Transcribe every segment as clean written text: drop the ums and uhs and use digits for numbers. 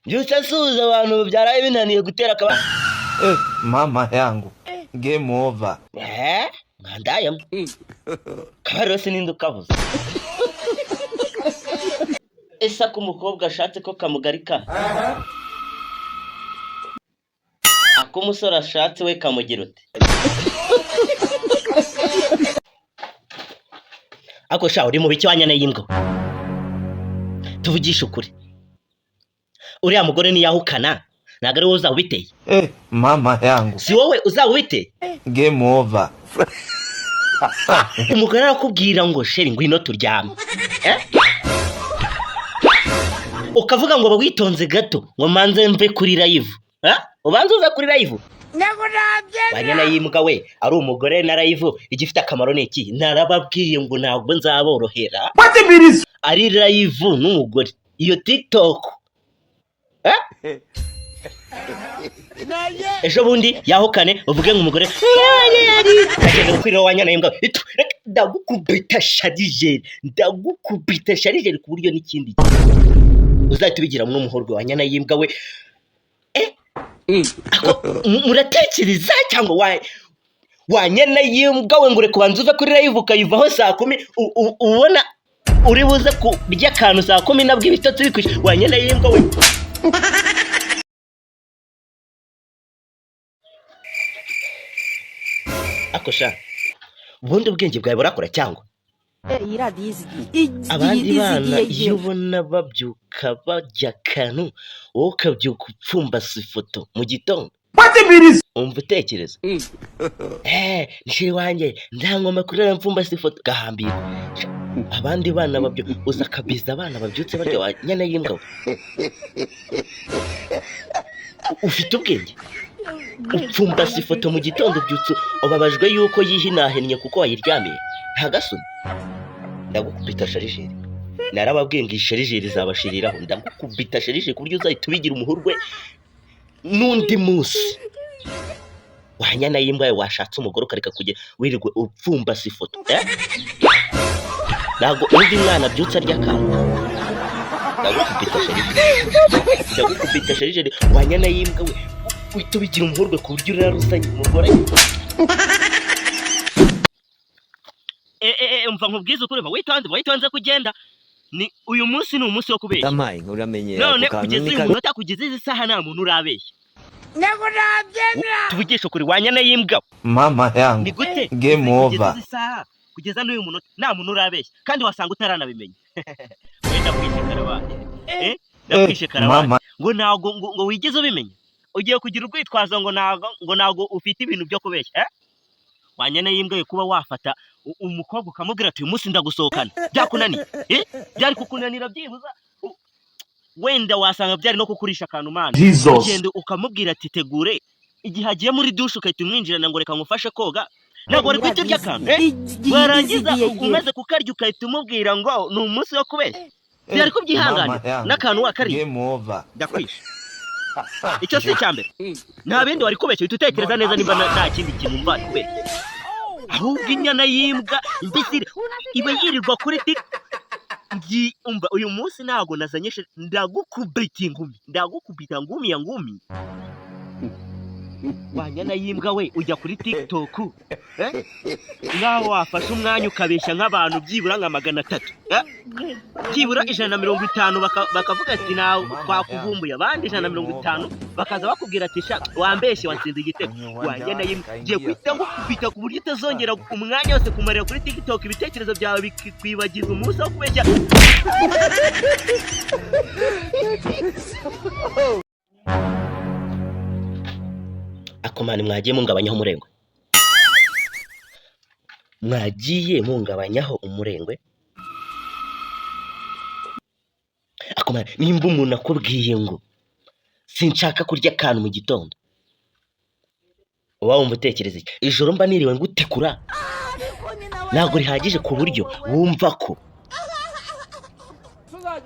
Byutse asuhuza abantu byaraye binaniye gutera akaba. Mama yangu. Game over. Ngandayemo. Karose ninde ukavuze. Esa ko umukobwa ashatse ko kamugarika. Ako umusore ashatse we kamugira ute? Ako sha uri mu biki wanyana y'imbwa. Tuvugisha ukuri. Uriya mugore ni yahukana. Naga ari wowe uzabiteye. Mama yangu. Si wowe uzabiteye? Game over. Umugore arakubwira ngo sheri ngwino turyame. Ukavuga ngo bawitonze gato ngo manze mve kuri live. Ubanza uza kuri live. Wanyana y'imbwa we ari umugore na live igifite akamaro neki narababwiye ngo ntabwo nzaborohera. Ari live n'umugore iyo TikTok. Ejo bundi yahukane uvuge ngo umugore agenda kwirira wanyana y'imbwa. Ndagukubita sharijeri ku buryo n'ikindi uzahita ubigira mu muhorwe wanyana y'imbwa we. Muratekereza cyangwa wanyana y'imbwa we ngure kubanza uva kuri live ukayivaho saa 10 ubona uri buze kurya akantu saa 10 nabwo ibitotsi bikwishe wanyana y'imbwa we. Akosha ubundi ubwenge bwawe burakora cyangwa abandi bana iyo ubona babyuka bajya akantu wowe ukabyuka upfumbase ifoto mu gitondo umva utekereza nishiri wanjye ndangoma kurera mpfumbase ifoto gahambira abandi bana babyuka uza kabiza abana babyutse barya wanyana y'imbwa ufite ubwenge upfumbase ifoto mu gitondo byutse ubabajwe yuko yihinahennye kuko wayiryamiye ntagasoni. Ndagukubita sharijeri narababwiye ngo sharijeri zabashiriraho ndagukubita sharijeri ku buryo uzahita ubigira umuhurwe n'undi munsi wanyana y'imbwa washatse umugore ukareka kujya wirirwe upfumbase ifoto. Ntabwo undi mwana byutse arya akantu. Ndagukubita sharijeri wanyana y'imbwa we uhita ubigira umuhurwe ku buryo urarusanye umugore. Umva nkubwiza ukuri witonze kugenda ni uyu munsi ni umunsi wo kubeshya. Tamaye uramenye none kugeza uyu munota kugeza izi saha nta muntu urabeshya. Tuvugisha ukuri wanyana y'imbwa. Mama yangu. Ni gute Game over. Kugeza n'uyu munota nta muntu urabeshya kandi wasanga utaranabimenya. Wenda kwishekara bane. Ndakwishekara bane. Ngo ntago ngo wigeze ubimenya. Ugiye kugira urwitwazo ngo ntago ufite ibintu byo kubeshya. Wanyana y'imbwa kuba wafata umukobwa ukamubwira ati uyu munsi ndagusohokana byakunaniye byari kukunanira byibuza wenda wasanga byari no kukurisha akantu mana ugende ukamubwira ati tegure igihe agiye muri dushe ukahita umwinjirana ngo reka ngufashe koga ntabwo ari kwita urya akantu warangiza umaze kukarya ukahita umubwira ngo ni umunsi wo kubeshya byari kubyihangana n'akantu wakariye ndakwisha. Icyo si cyambere nta bindi wari kubeshya uhita utekereza neza nimba nta kindi kintu umva kubeshya ahubwo inyana y'imbwa mbisire iba yirirwa kuri umva uyu munsi ntago nazanyeshe ndagukubita ngumi ya ngumi. Wanyana y'imbwa we ujya kuri TikTok ngaho wafashe umwanya ukabeshya nk'abantu byibura nka 300 byibura 150 bakavuga ati nawe twakuvumbuye abandi 150 bakaza bakubwira ati sha wambeshye watsinze igitego. Wanyana y'imbwa giye kwita ngukubita ku buryo utazongera umwanya wose kumarira kuri TikTok ibitekerezo byawe bikwibagiza umunsi wo kubeshya. Akomani mwagiye mungabanyaho umurengwe. Mwagiye mungabanyaho umurengwe. Akomani nimba umuntu akubwiye ngo sinshaka kurya akantu mu gitondo uba wumva utekereza iki? Ijoro mba niriwe ngutikura ntabwo rihagije ku buryo wumva ko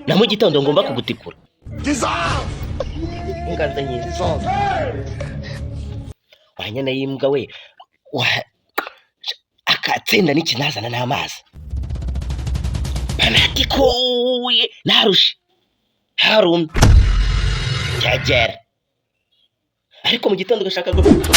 na mu gitondo ngomba kugutikura. Inganza nyizo wanyana y'imbwa we akatsinda n'ikinazana n'amazi banatikuye narushe harumye cyagera ariko mu gitondo ugashaka gupfa